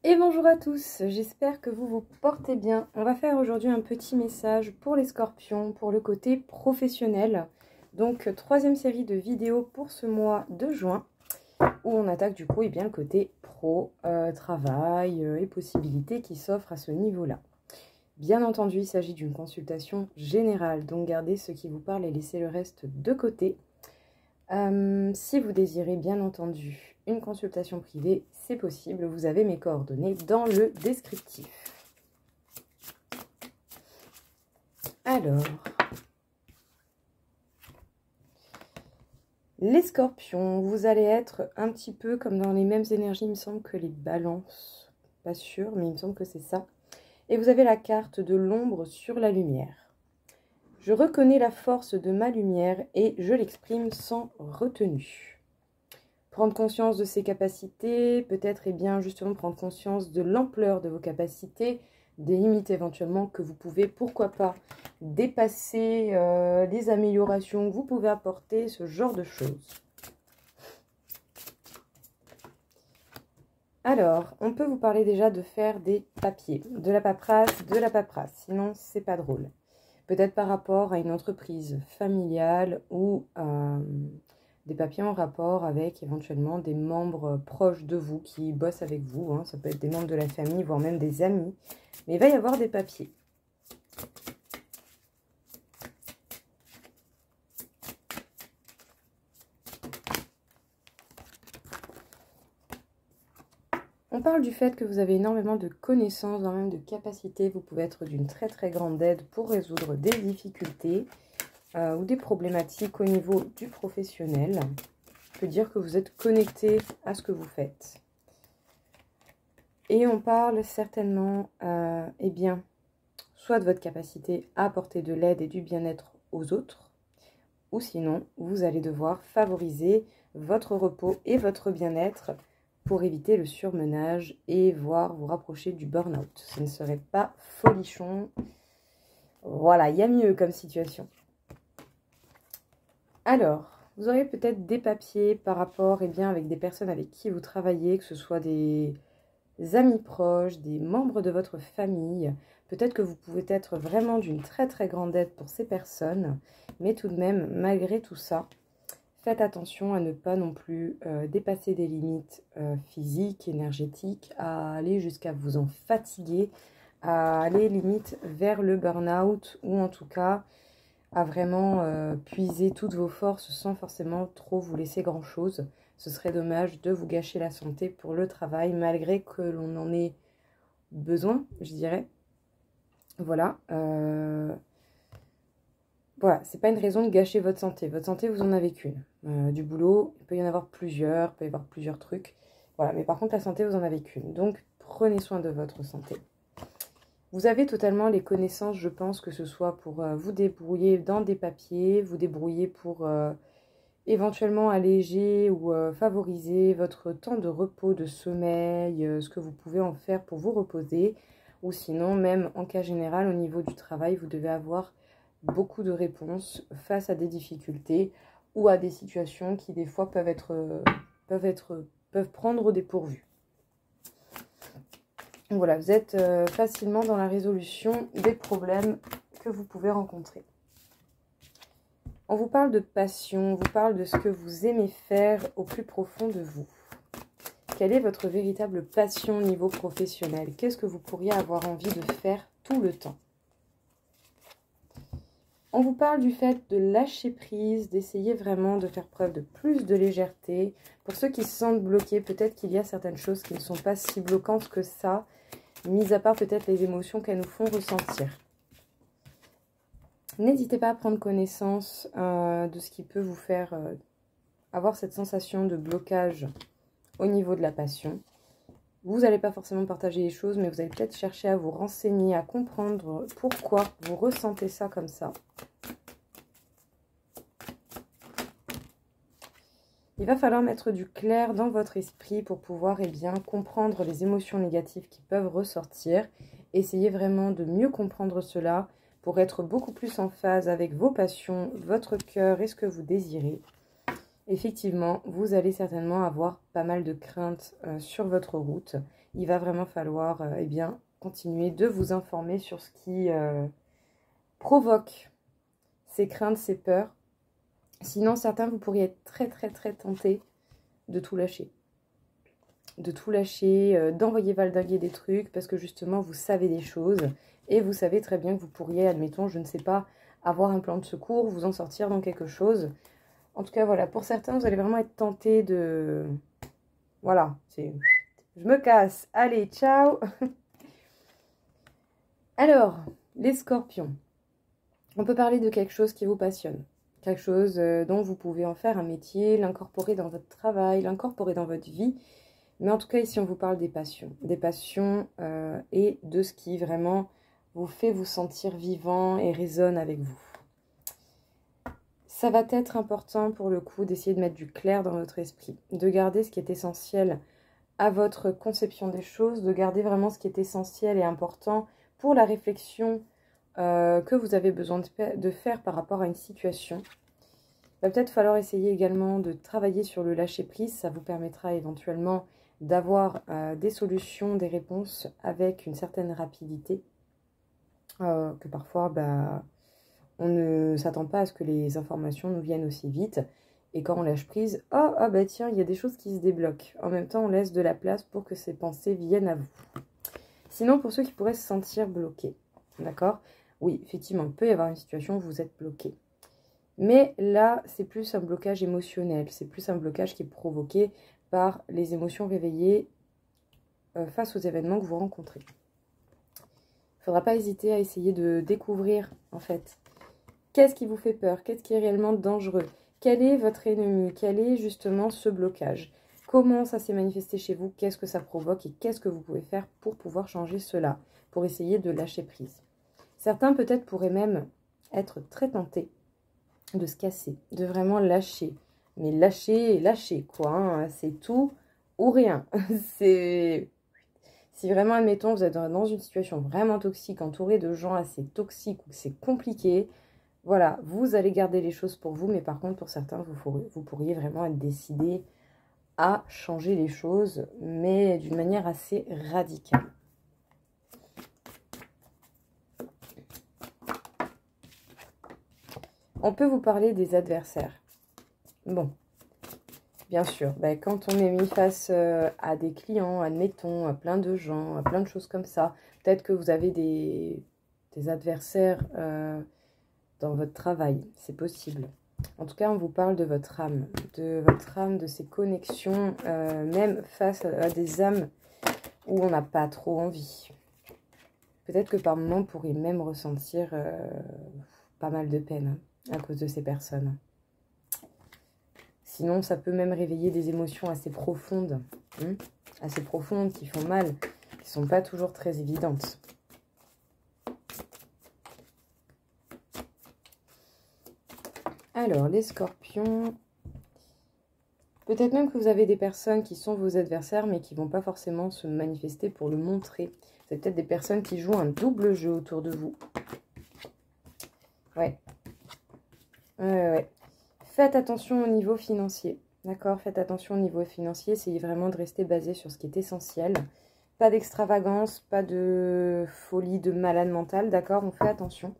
Et bonjour à tous, j'espère que vous vous portez bien. On va faire aujourd'hui un petit message pour les scorpions, pour le côté professionnel. Donc, troisième série de vidéos pour ce mois de juin, où on attaque du coup le côté pro, travail et possibilités qui s'offrent à ce niveau-là. Bien entendu, il s'agit d'une consultation générale, donc gardez ce qui vous parle et laissez le reste de côté. Si vous désirez bien entendu une consultation privée, c'est possible, vous avez mes coordonnées dans le descriptif. Alors, les scorpions, vous allez être un petit peu comme dans les mêmes énergies, il me semble que les balances, pas sûr, mais il me semble que c'est ça. Et vous avez la carte de l'ombre sur la lumière. Je reconnais la force de ma lumière et je l'exprime sans retenue. Prendre conscience de ses capacités, peut-être justement prendre conscience de l'ampleur de vos capacités, des limites éventuellement que vous pouvez, pourquoi pas, dépasser, les améliorations que vous pouvez apporter, ce genre de choses. Alors, on peut vous parler déjà de faire des papiers, de la paperasse, sinon c'est pas drôle. Peut-être par rapport à une entreprise familiale ou des papiers en rapport avec éventuellement des membres proches de vous qui bossent avec vous. Hein. Ça peut être des membres de la famille, voire même des amis. Mais il va y avoir des papiers. On parle du fait que vous avez énormément de connaissances, même de capacités. Vous pouvez être d'une très très grande aide pour résoudre des difficultés ou des problématiques au niveau du professionnel. Je peux dire que vous êtes connecté à ce que vous faites. Et on parle certainement, soit de votre capacité à apporter de l'aide et du bien-être aux autres, ou sinon, vous allez devoir favoriser votre repos et votre bien-être pour éviter le surmenage et voire vous rapprocher du burn-out. Ce ne serait pas folichon. Voilà, il y a mieux comme situation. Alors, vous aurez peut-être des papiers par rapport avec des personnes avec qui vous travaillez, que ce soit des amis proches, des membres de votre famille. Peut-être que vous pouvez être vraiment d'une très très grande aide pour ces personnes, mais tout de même, malgré tout ça, faites attention à ne pas non plus dépasser des limites physiques, énergétiques, à aller jusqu'à vous en fatiguer, à aller limite vers le burn-out ou en tout cas à vraiment puiser toutes vos forces sans forcément trop vous laisser grand-chose. Ce serait dommage de vous gâcher la santé pour le travail malgré que l'on en ait besoin, je dirais. Voilà. Voilà, c'est pas une raison de gâcher votre santé. Votre santé, vous en avez qu'une. Du boulot, il peut y en avoir plusieurs, il peut y avoir plusieurs trucs. Voilà, mais par contre, la santé, vous en avez qu'une. Donc, prenez soin de votre santé. Vous avez totalement les connaissances, je pense, que ce soit pour vous débrouiller dans des papiers, vous débrouiller pour éventuellement alléger ou favoriser votre temps de repos, de sommeil, ce que vous pouvez en faire pour vous reposer. Ou sinon, même en cas général, au niveau du travail, vous devez avoir beaucoup de réponses face à des difficultés ou à des situations qui des fois peuvent prendre au dépourvu. Voilà, vous êtes facilement dans la résolution des problèmes que vous pouvez rencontrer. On vous parle de passion, on vous parle de ce que vous aimez faire au plus profond de vous. Quelle est votre véritable passion au niveau professionnel? Qu'est-ce que vous pourriez avoir envie de faire tout le temps? On vous parle du fait de lâcher prise, d'essayer vraiment de faire preuve de plus de légèreté. Pour ceux qui se sentent bloqués, peut-être qu'il y a certaines choses qui ne sont pas si bloquantes que ça, mis à part peut-être les émotions qu'elles nous font ressentir. N'hésitez pas à prendre connaissance de ce qui peut vous faire avoir cette sensation de blocage au niveau de la passion. Vous n'allez pas forcément partager les choses, mais vous allez peut-être chercher à vous renseigner, à comprendre pourquoi vous ressentez ça comme ça. Il va falloir mettre du clair dans votre esprit pour pouvoir comprendre les émotions négatives qui peuvent ressortir. Essayez vraiment de mieux comprendre cela pour être beaucoup plus en phase avec vos passions, votre cœur et ce que vous désirez. effectivement, vous allez certainement avoir pas mal de craintes sur votre route. Il va vraiment falloir eh bien, continuer de vous informer sur ce qui provoque ces craintes, ces peurs. Sinon, certains, vous pourriez être très très très tentés de tout lâcher. De tout lâcher, d'envoyer valdinguer des trucs parce que justement, vous savez des choses et vous savez très bien que vous pourriez, admettons, je ne sais pas, avoir un plan de secours, vous en sortir dans quelque chose. En tout cas, voilà, pour certains, vous allez vraiment être tentés de... Voilà, c'est... Je me casse. Allez, ciao. Alors, les scorpions. On peut parler de quelque chose qui vous passionne. Quelque chose dont vous pouvez en faire un métier, l'incorporer dans votre travail, l'incorporer dans votre vie. Mais en tout cas, ici, on vous parle des passions. Des passions et de ce qui vraiment vous fait vous sentir vivant et résonne avec vous. Ça va être important pour le coup d'essayer de mettre du clair dans votre esprit. De garder ce qui est essentiel à votre conception des choses. De garder vraiment ce qui est essentiel et important pour la réflexion que vous avez besoin de faire par rapport à une situation. Il va peut-être falloir essayer également de travailler sur le lâcher-prise. Ça vous permettra éventuellement d'avoir des solutions, des réponses avec une certaine rapidité. Que parfois, on ne s'attend pas à ce que les informations nous viennent aussi vite. Et quand on lâche prise, tiens, il y a des choses qui se débloquent. En même temps, on laisse de la place pour que ces pensées viennent à vous. Sinon, pour ceux qui pourraient se sentir bloqués, d'accord ? Oui, effectivement, il peut y avoir une situation où vous êtes bloqué. Mais là, c'est plus un blocage émotionnel. C'est plus un blocage qui est provoqué par les émotions réveillées face aux événements que vous rencontrez. Il ne faudra pas hésiter à essayer de découvrir, en fait, qu'est-ce qui vous fait peur, qu'est-ce qui est réellement dangereux, quel est votre ennemi, quel est justement ce blocage, comment ça s'est manifesté chez vous, qu'est-ce que ça provoque et qu'est-ce que vous pouvez faire pour pouvoir changer cela, pour essayer de lâcher prise. Certains peut-être pourraient même être très tentés de se casser, de vraiment lâcher. Mais lâcher quoi, hein, c'est tout ou rien. C'est... Si vraiment, admettons, vous êtes dans une situation vraiment toxique, entouré de gens assez toxiques ou que c'est compliqué, voilà, vous allez garder les choses pour vous, mais par contre, pour certains, vous pourriez vraiment être décidé à changer les choses, mais d'une manière assez radicale. On peut vous parler des adversaires. Bon, bien sûr, quand on est mis face à des clients, admettons, à plein de gens, à plein de choses comme ça, peut-être que vous avez des adversaires dans votre travail, c'est possible. En tout cas, on vous parle de votre âme, de ces connexions, même face à des âmes où on n'a pas trop envie. Peut-être que par moments, on pourrait même ressentir pas mal de peine à cause de ces personnes. Sinon, ça peut même réveiller des émotions assez profondes, qui font mal, qui ne sont pas toujours très évidentes. Alors, les scorpions, peut-être même que vous avez des personnes qui sont vos adversaires, mais qui ne vont pas forcément se manifester pour le montrer. C'est peut-être des personnes qui jouent un double jeu autour de vous. Ouais. Faites attention au niveau financier, d'accord? Faites attention au niveau financier, essayez vraiment de rester basé sur ce qui est essentiel. Pas d'extravagance, pas de folie, de malade mental, d'accord? On fait attention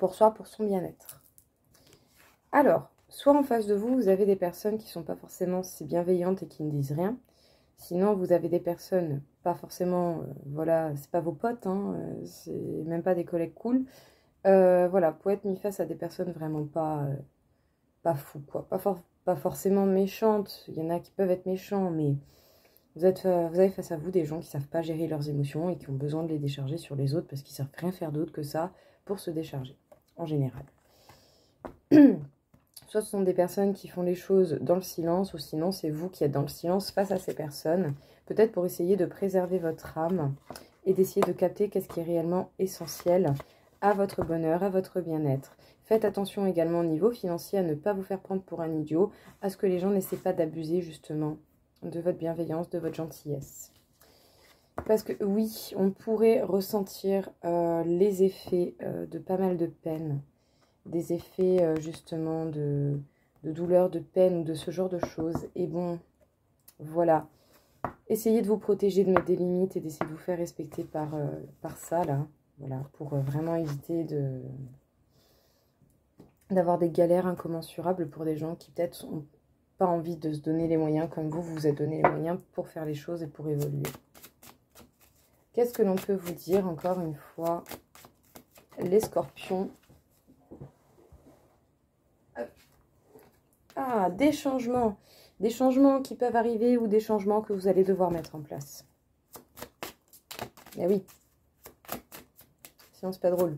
pour soi, pour son bien-être. Alors, soit en face de vous, vous avez des personnes qui ne sont pas forcément si bienveillantes et qui ne disent rien. Sinon, vous avez des personnes, pas forcément, voilà, c'est pas vos potes, hein, c'est même pas des collègues cool. Voilà, pour être mis face à des personnes vraiment pas fous, quoi. Pas forcément méchantes. Il y en a qui peuvent être méchants, mais vous avez face à vous des gens qui ne savent pas gérer leurs émotions et qui ont besoin de les décharger sur les autres parce qu'ils ne savent rien faire d'autre que ça pour se décharger, en général. Soit ce sont des personnes qui font les choses dans le silence, ou sinon c'est vous qui êtes dans le silence face à ces personnes, peut-être pour essayer de préserver votre âme et d'essayer de capter qu'est-ce qui est réellement essentiel à votre bonheur, à votre bien-être. Faites attention également au niveau financier à ne pas vous faire prendre pour un idiot, à ce que les gens n'essaient pas d'abuser justement de votre bienveillance, de votre gentillesse. Parce que oui, on pourrait ressentir les effets de pas mal de peine, des effets justement de de douleur, de peine ou de ce genre de choses. Et bon, voilà. Essayez de vous protéger, de mettre des limites et d'essayer de vous faire respecter par ça, là. Voilà, pour vraiment éviter d'avoir des galères incommensurables pour des gens qui peut-être n'ont pas envie de se donner les moyens comme vous vous êtes donné les moyens pour faire les choses et pour évoluer. Qu'est-ce que l'on peut vous dire encore une fois, les scorpions? Ah, des changements qui peuvent arriver ou des changements que vous allez devoir mettre en place. Eh oui, sinon c'est pas drôle.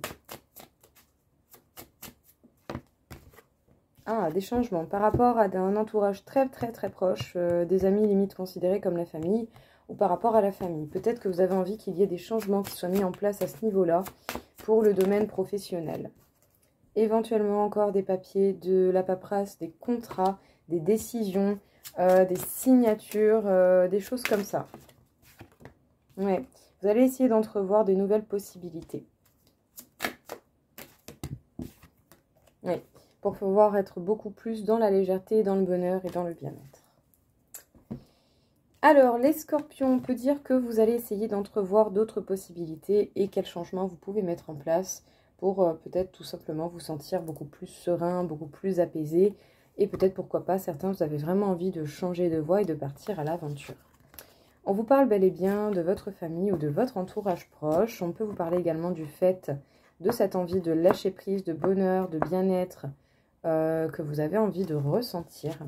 Ah, des changements par rapport à un entourage très proche, des amis limite considérés comme la famille, ou par rapport à la famille. Peut-être que vous avez envie qu'il y ait des changements qui soient mis en place à ce niveau-là pour le domaine professionnel. Éventuellement encore des papiers, de la paperasse, des contrats, des décisions, des signatures, des choses comme ça. Ouais, vous allez essayer d'entrevoir de nouvelles possibilités. Oui, pour pouvoir être beaucoup plus dans la légèreté, dans le bonheur et dans le bien-être. Alors, les scorpions, on peut dire que vous allez essayer d'entrevoir d'autres possibilités et quels changements vous pouvez mettre en place pour peut-être tout simplement vous sentir beaucoup plus serein, beaucoup plus apaisé. Et peut-être, pourquoi pas, certains, vous avez vraiment envie de changer de voie et de partir à l'aventure. On vous parle bel et bien de votre famille ou de votre entourage proche. On peut vous parler également du fait de cette envie de lâcher prise, de bonheur, de bien-être que vous avez envie de ressentir.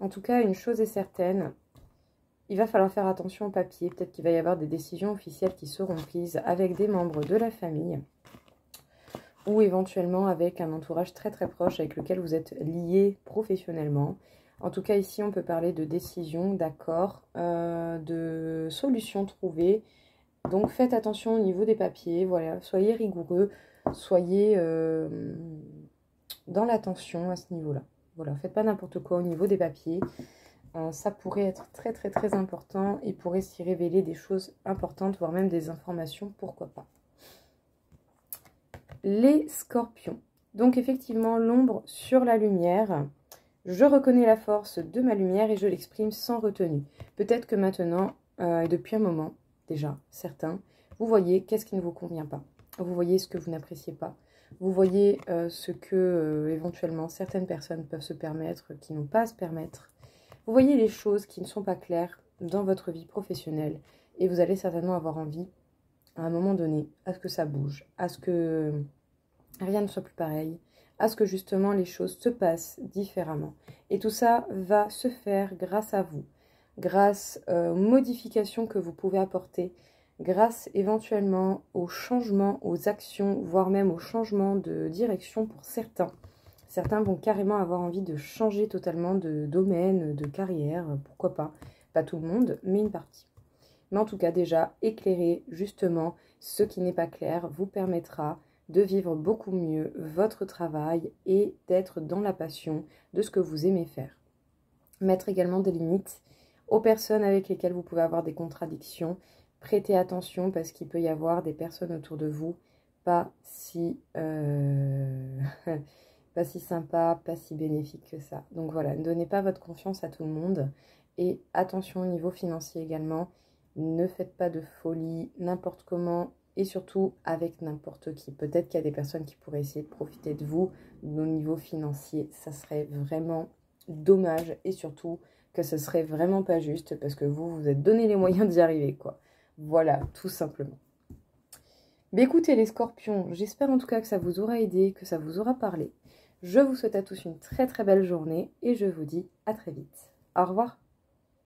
En tout cas, une chose est certaine, il va falloir faire attention au papier. Peut-être qu'il va y avoir des décisions officielles qui seront prises avec des membres de la famille ou éventuellement avec un entourage très proche avec lequel vous êtes lié professionnellement. En tout cas, ici, on peut parler de décisions, d'accords, de solutions trouvées. Donc, faites attention au niveau des papiers. Voilà, soyez rigoureux, soyez dans l'attention à ce niveau-là. Voilà, faites pas n'importe quoi au niveau des papiers. Ça pourrait être très important et pourrait s'y révéler des choses importantes, voire même des informations, pourquoi pas. Les scorpions. Donc effectivement, l'ombre sur la lumière. Je reconnais la force de ma lumière et je l'exprime sans retenue. Peut-être que maintenant, et depuis un moment déjà, certains, vous voyez qu'est-ce qui ne vous convient pas. Vous voyez ce que vous n'appréciez pas. Vous voyez ce que éventuellement certaines personnes peuvent se permettre, qui n'ont pas à se permettre. Vous voyez les choses qui ne sont pas claires dans votre vie professionnelle et vous allez certainement avoir envie, à un moment donné, à ce que ça bouge, à ce que rien ne soit plus pareil, à ce que justement les choses se passent différemment. Et tout ça va se faire grâce à vous, grâce aux modifications que vous pouvez apporter, grâce éventuellement aux changements, aux actions, voire même aux changements de direction pour certains. Certains vont carrément avoir envie de changer totalement de domaine, de carrière, pourquoi pas. Pas tout le monde, mais une partie. Mais en tout cas, déjà, éclairer justement ce qui n'est pas clair vous permettra de vivre beaucoup mieux votre travail et d'être dans la passion de ce que vous aimez faire. Mettre également des limites aux personnes avec lesquelles vous pouvez avoir des contradictions. Prêtez attention parce qu'il peut y avoir des personnes autour de vous pas si sympa, pas si bénéfique que ça. Donc voilà, ne donnez pas votre confiance à tout le monde. Et attention au niveau financier également. Ne faites pas de folie n'importe comment et surtout avec n'importe qui. Peut-être qu'il y a des personnes qui pourraient essayer de profiter de vous au niveau financier. Ça serait vraiment dommage et surtout que ce serait vraiment pas juste parce que vous vous êtes donné les moyens d'y arriver, quoi. Voilà, tout simplement. Mais écoutez les scorpions, j'espère en tout cas que ça vous aura aidé, que ça vous aura parlé. Je vous souhaite à tous une très belle journée et je vous dis à très vite. Au revoir.